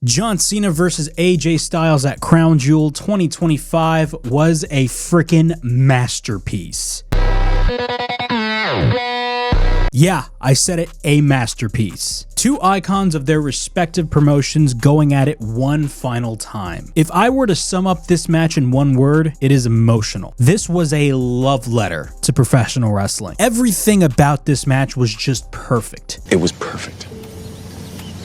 John Cena versus AJ Styles at Crown Jewel 2025 was a freaking masterpiece. Yeah, I said it, a masterpiece. Two icons of their respective promotions going at it one final time. If I were to sum up this match in one word, it is emotional. This was a love letter to professional wrestling. Everything about this match was just perfect. It was perfect.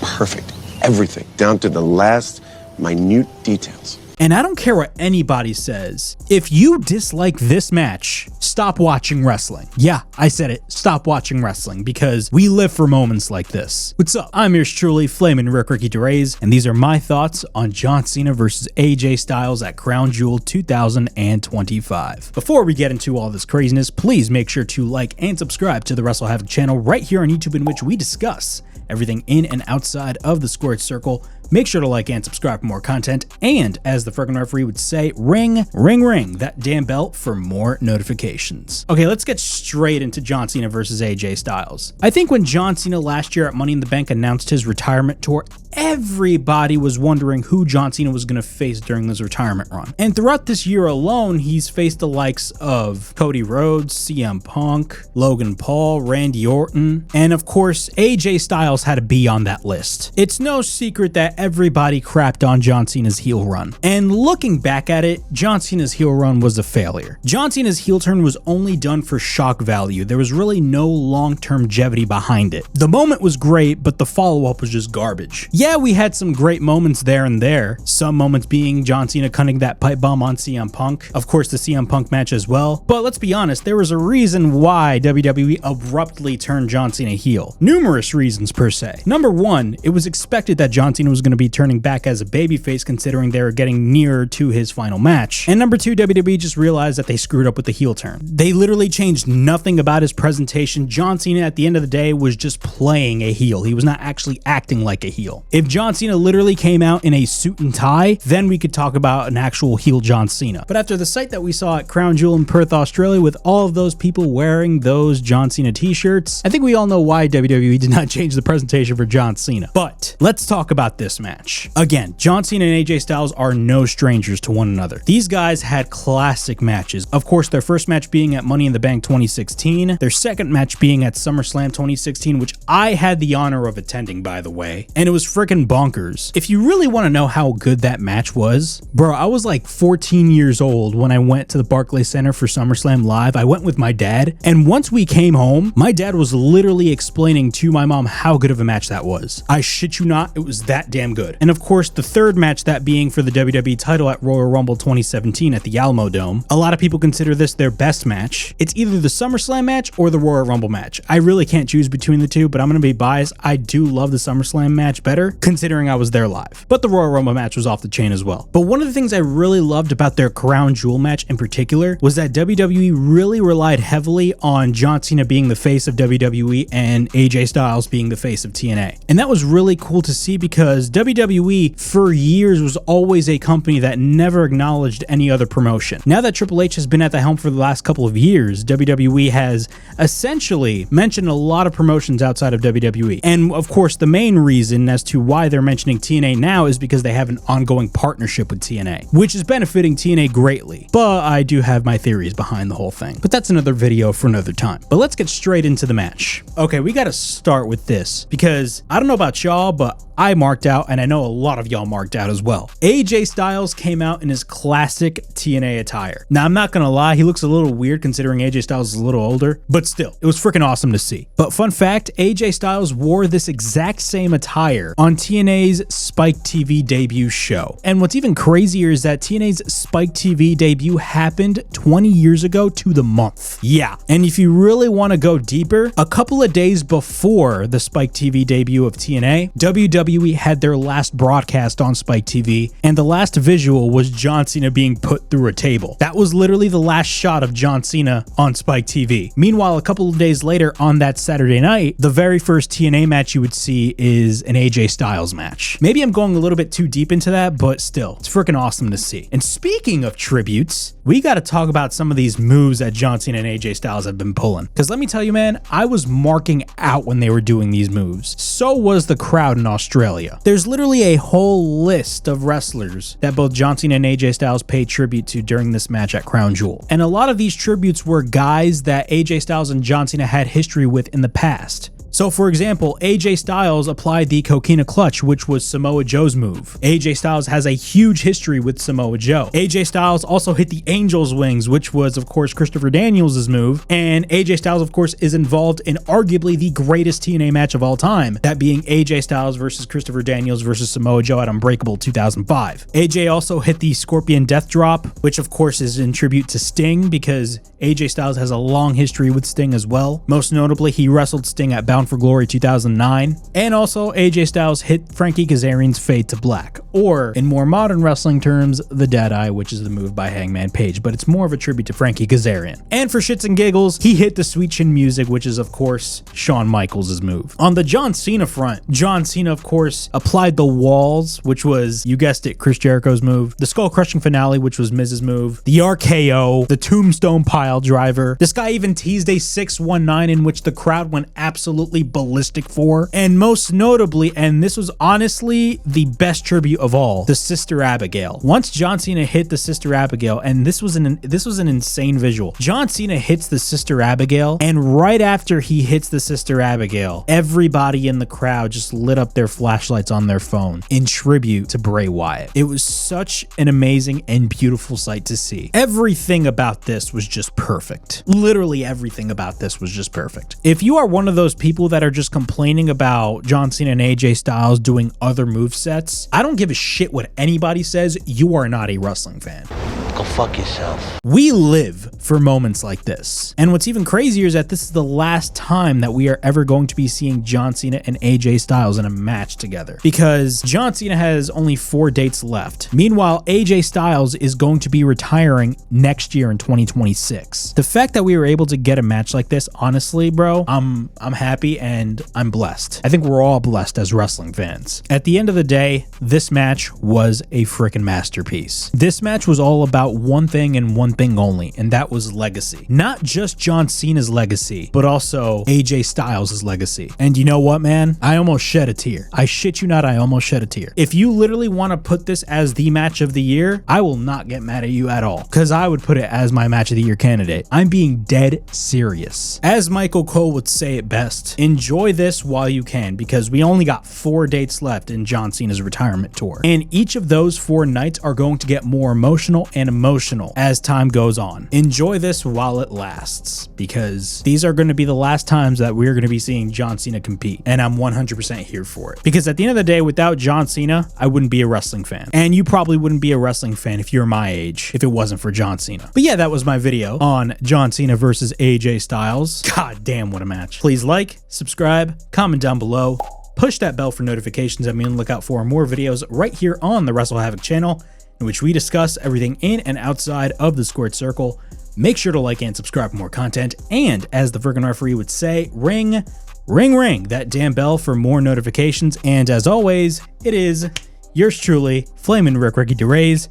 Perfect. Everything, down to the last minute details. And I don't care what anybody says. If you dislike this match, stop watching wrestling. Yeah, I said it. Stop watching wrestling because we live for moments like this. What's up? I'm yours truly, Flamin' Ricky DeRays, and these are my thoughts on John Cena versus AJ Styles at Crown Jewel 2025. Before we get into all this craziness, please make sure to like and subscribe to the Wrestle Havoc channel right here on YouTube, in which we discuss everything in and outside of the squared circle. Make sure to like and subscribe for more content, and as the freaking referee would say, ring that damn bell for more notifications. Okay, let's get straight into John Cena versus AJ Styles. I think when John Cena last year at Money in the Bank announced his retirement tour, everybody was wondering who John Cena was going to face during this retirement run. And throughout this year alone, he's faced the likes of Cody Rhodes, CM Punk, Logan Paul, Randy Orton, and of course, AJ Styles had to be on that list. It's no secret that everybody crapped on John Cena's heel run. And looking back at it, John Cena's heel run was a failure. John Cena's heel turn was only done for shock value. There was really no long-term longevity behind it. The moment was great, but the follow-up was just garbage. Yeah, we had some great moments there and there. Some moments being John Cena cutting that pipe bomb on CM Punk. Of course, the CM Punk match as well. But let's be honest, there was a reason why WWE abruptly turned John Cena heel. Numerous reasons per se. Number one, it was expected that John Cena was going to be turning back as a babyface, considering they were getting nearer to his final match. And number two, WWE just realized that they screwed up with the heel turn. They literally changed nothing about his presentation. John Cena at the end of the day was just playing a heel. He was not actually acting like a heel. If John Cena literally came out in a suit and tie, then we could talk about an actual heel John Cena. But after the sight that we saw at Crown Jewel in Perth, Australia, with all of those people wearing those John Cena t-shirts, I think we all know why WWE did not change the presentation for John Cena. But let's talk about this match. Again, John Cena and AJ Styles are no strangers to one another. These guys had classic matches. Of course, their first match being at Money in the Bank 2016, their second match being at SummerSlam 2016, which I had the honor of attending, by the way, and it was freaking bonkers. If you really want to know how good that match was, bro, I was like 14 years old when I went to the Barclays Center for SummerSlam Live. I went with my dad, and once we came home, my dad was literally explaining to my mom how good of a match that was. I shit you not, it was that damn good. And of course, the third match, that being for the WWE title at Royal Rumble 2017 at the Alamo Dome. A lot of people consider this their best match. It's either the SummerSlam match or the Royal Rumble match. I really can't choose between the two, but I'm going to be biased. I do love the SummerSlam match better, considering I was there live. But the Royal Rumble match was off the chain as well. But one of the things I really loved about their Crown Jewel match in particular was that WWE really relied heavily on John Cena being the face of WWE and AJ Styles being the face of TNA. And that was really cool to see, because WWE for years was always a company that never acknowledged any other promotion. Now that Triple H has been at the helm for the last couple of years, WWE has essentially mentioned a lot of promotions outside of WWE. And of course, the main reason as to why they're mentioning TNA now is because they have an ongoing partnership with TNA, which is benefiting TNA greatly. But I do have my theories behind the whole thing. But that's another video for another time. But let's get straight into the match. Okay, we got to start with this, because I don't know about y'all, but I marked out, and I know a lot of y'all marked out as well. AJ Styles came out in his classic TNA attire. Now, I'm not gonna lie, he looks a little weird considering AJ Styles is a little older, but still, it was freaking awesome to see. But fun fact, AJ Styles wore this exact same attire on TNA's Spike TV debut show. And what's even crazier is that TNA's Spike TV debut happened 20 years ago to the month. Yeah, and if you really want to go deeper, a couple of days before the Spike TV debut of TNA, WWE had their last broadcast on Spike TV, and the last visual was John Cena being put through a table. That was literally the last shot of John Cena on Spike TV. Meanwhile, a couple of days later on that Saturday night, the very first TNA match you would see is an AJ Styles match. Maybe I'm going a little bit too deep into that, but still, it's freaking awesome to see. And speaking of tributes, we got to talk about some of these moves that John Cena and AJ Styles have been pulling. Because let me tell you, man, I was marking out when they were doing these moves. So was the crowd in Australia. There's There's literally a whole list of wrestlers that both John Cena and AJ Styles paid tribute to during this match at Crown Jewel. And a lot of these tributes were guys that AJ Styles and John Cena had history with in the past. So for example, AJ Styles applied the Coquina Clutch, which was Samoa Joe's move. AJ Styles has a huge history with Samoa Joe. AJ Styles also hit the Angel's Wings, which was of course Christopher Daniels' move. And AJ Styles of course is involved in arguably the greatest TNA match of all time, that being AJ Styles versus Christopher Daniels versus Samoa Joe at Unbreakable 2005. AJ also hit the Scorpion Death Drop, which of course is in tribute to Sting because AJ Styles has a long history with Sting as well. Most notably, he wrestled Sting at Bound for Glory 2009. And also AJ Styles hit Frankie Kazarian's Fade to Black, or in more modern wrestling terms, the Deadeye, which is the move by Hangman Page, but it's more of a tribute to Frankie Kazarian. And for shits and giggles, he hit the Sweet Chin Music, which is of course Shawn Michaels' move. On the John Cena front, John Cena of course applied the Walls, which was, you guessed it, Chris Jericho's move, the Skull Crushing Finale, which was Miz's move, the RKO, the Tombstone Pile Driver. This guy even teased a 619 in which the crowd went absolutely ballistic for. And most notably, and this was honestly the best tribute of all, the Sister Abigail. Once John Cena hit the Sister Abigail, and this was an insane visual. John Cena hits the Sister Abigail, and right after he hits the Sister Abigail, everybody in the crowd just lit up their flashlights on their phone in tribute to Bray Wyatt. It was such an amazing and beautiful sight to see. Everything about this was just perfect. Literally everything about this was just perfect. If you are one of those people that are just complaining about John Cena and AJ Styles doing other movesets, I don't give a shit what anybody says, you are not a wrestling fan. Go fuck yourself. We live for moments like this. And what's even crazier is that this is the last time that we are ever going to be seeing John Cena and AJ Styles in a match together, because John Cena has only 4 dates left. Meanwhile, AJ Styles is going to be retiring next year in 2026. The fact that we were able to get a match like this, honestly, bro, I'm happy and I'm blessed. I think we're all blessed as wrestling fans. At the end of the day, this match was a freaking masterpiece. This match was all about one thing and one thing only, and that was legacy. Not just John Cena's legacy, but also AJ Styles' legacy. And you know what, man? I almost shed a tear. I shit you not, I almost shed a tear. If you literally want to put this as the match of the year, I will not get mad at you at all, because I would put it as my match of the year candidate. I'm being dead serious. As Michael Cole would say it best, enjoy this while you can, because we only got 4 dates left in John Cena's retirement tour. And each of those 4 nights are going to get more emotional and emotional as time goes on. Enjoy this while it lasts, because these are going to be the last times that we're going to be seeing John Cena compete, and I'm 100% here for it. Because at the end of the day, without John Cena, I wouldn't be a wrestling fan. And you probably wouldn't be a wrestling fan if you're my age, if it wasn't for John Cena. But yeah, that was my video on John Cena versus AJ Styles. God damn, what a match. Please like, subscribe, comment down below, push that bell for notifications and be on the lookout for more videos right here on the Wrestle Havoc channel, in which we discuss everything in and outside of the squared circle. Make sure to like and subscribe for more content, and as the friggin' referee would say, ring, ring, ring that damn bell for more notifications. And as always, it is yours truly, Flamin' Ricky DeRays,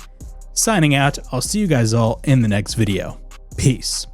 signing out. I'll see you guys all in the next video. Peace.